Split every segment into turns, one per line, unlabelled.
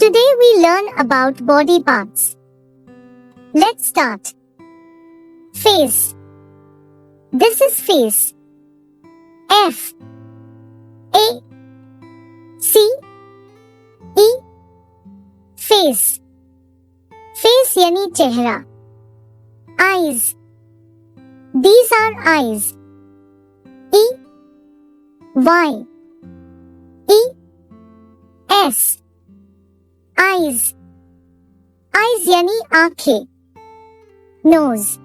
Today we learn about body parts. Let's start. Face. This is face. F A C E face. Face yani chehra. Eyes. These are eyes. E Y E S. Eyes. Eyes yani aankheं. Nose.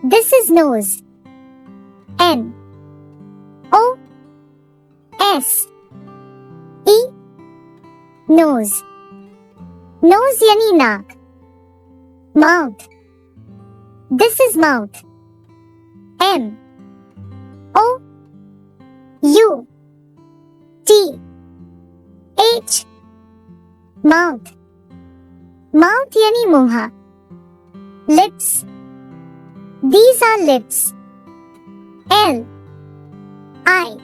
This is nose. N O S E. Nose. Nose yani naak. Mouth. This is mouth. M O U T H. Mouth. Mouth yani muha. Lips. These are lips. L I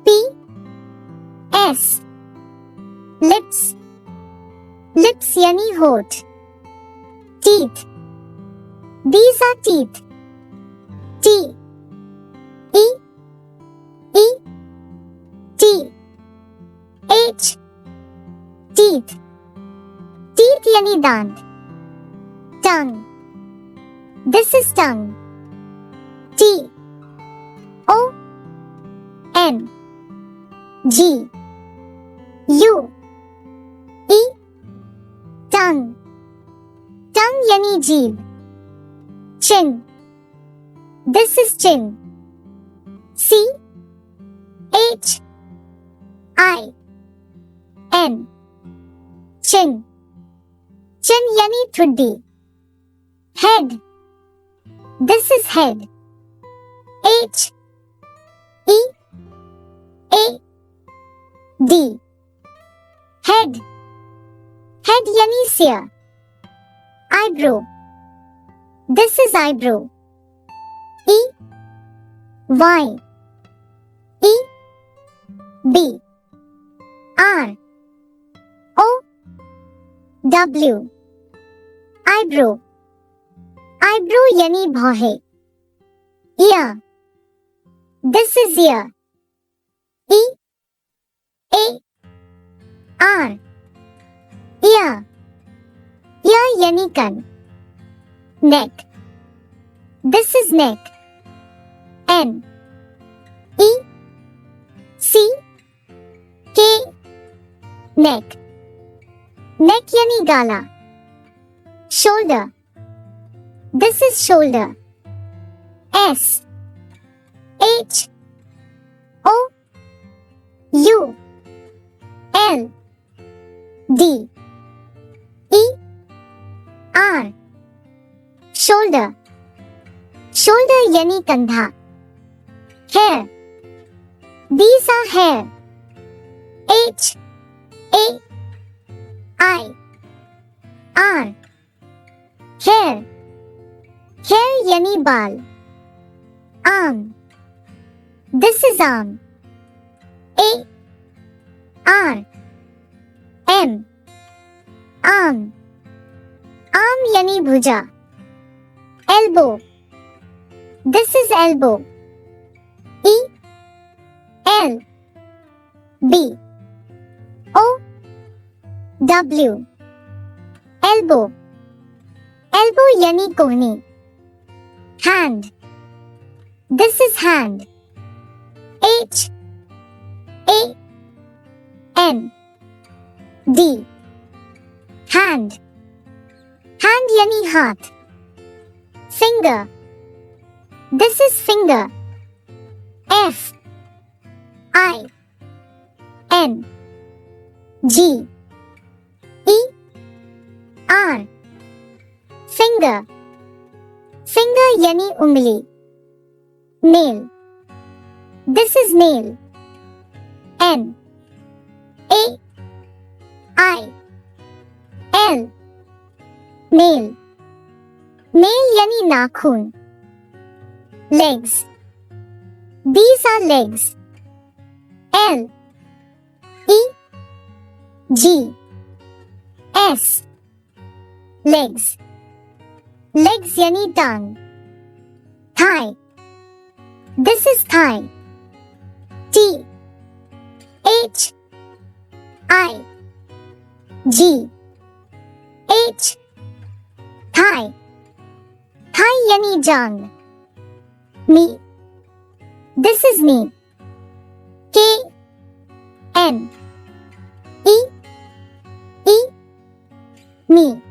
P S. Lips. Lips yani hoठ. Teeth. These are teeth. T E E T H. Teeth. Teeth yani dant. Tongue. This is tongue. T O N G U E. Tongue. Tongue yani jeeb. Chin. This is chin. C H I N. Chin. Chin yani thuddi. Head. This is head. H E A D. Head. Head yani सिर. Eyebrow. This is eyebrow. E Y E B R O W. Eyebrow. Eyebrow yani bhohe. Ear. This is ear. E A R. Ear. Ear yani kan. Neck. This is neck. N E C K. Neck. Neck yani gala. Shoulder. This is shoulder. S H O U L D E R. Shoulder. Shoulder yani kandha. Hair. These are hair. H A I R. Hair. Hair yani baal. Arm. This is arm. A R M. Arm. Arm yani bhuja. Elbow. This is elbow. E L B O W. Elbow. Elbow yani kohni. Hand. This is hand. H A N D. Hand. Hand yani haath. Finger. This is finger. F I N G E R. Finger. Finger yani ungli. Nail. This is nail. N A I L. Nail. Nail yani nakhun. Legs. These are legs. L E G S legs. Legs yani tongue. Thigh. This is thigh. T H I G H thigh. Thigh yani jang. Me. This is me. K N E E me.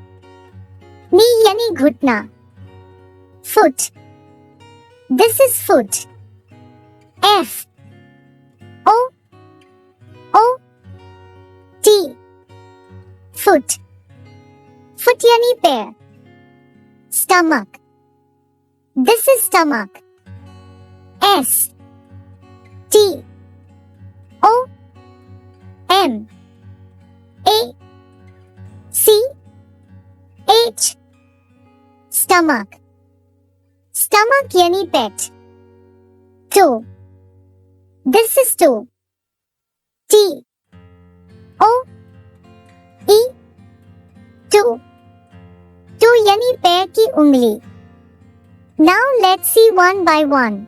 Me yani ghutna. Foot. This is foot. F O O T foot. Foot yani pair. Stomach. This is stomach. S T O M A C H stomach. Stomach yani pet. Toe. This is toe. T O E toe. Toe yani पैर की उंगली. Now let's see one by one.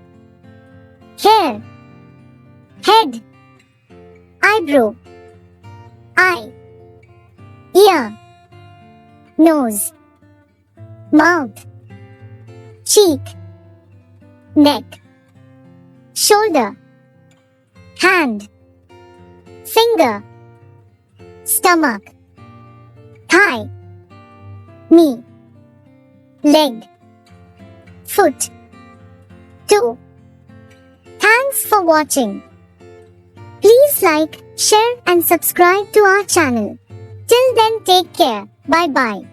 Hair, head, eyebrow, eye, ear, nose, mouth, cheek, neck, shoulder, hand, finger, stomach, thigh, knee, leg, foot, toe. Thanks for watching. Please like, share and subscribe to our channel. Till then, take care. Bye bye.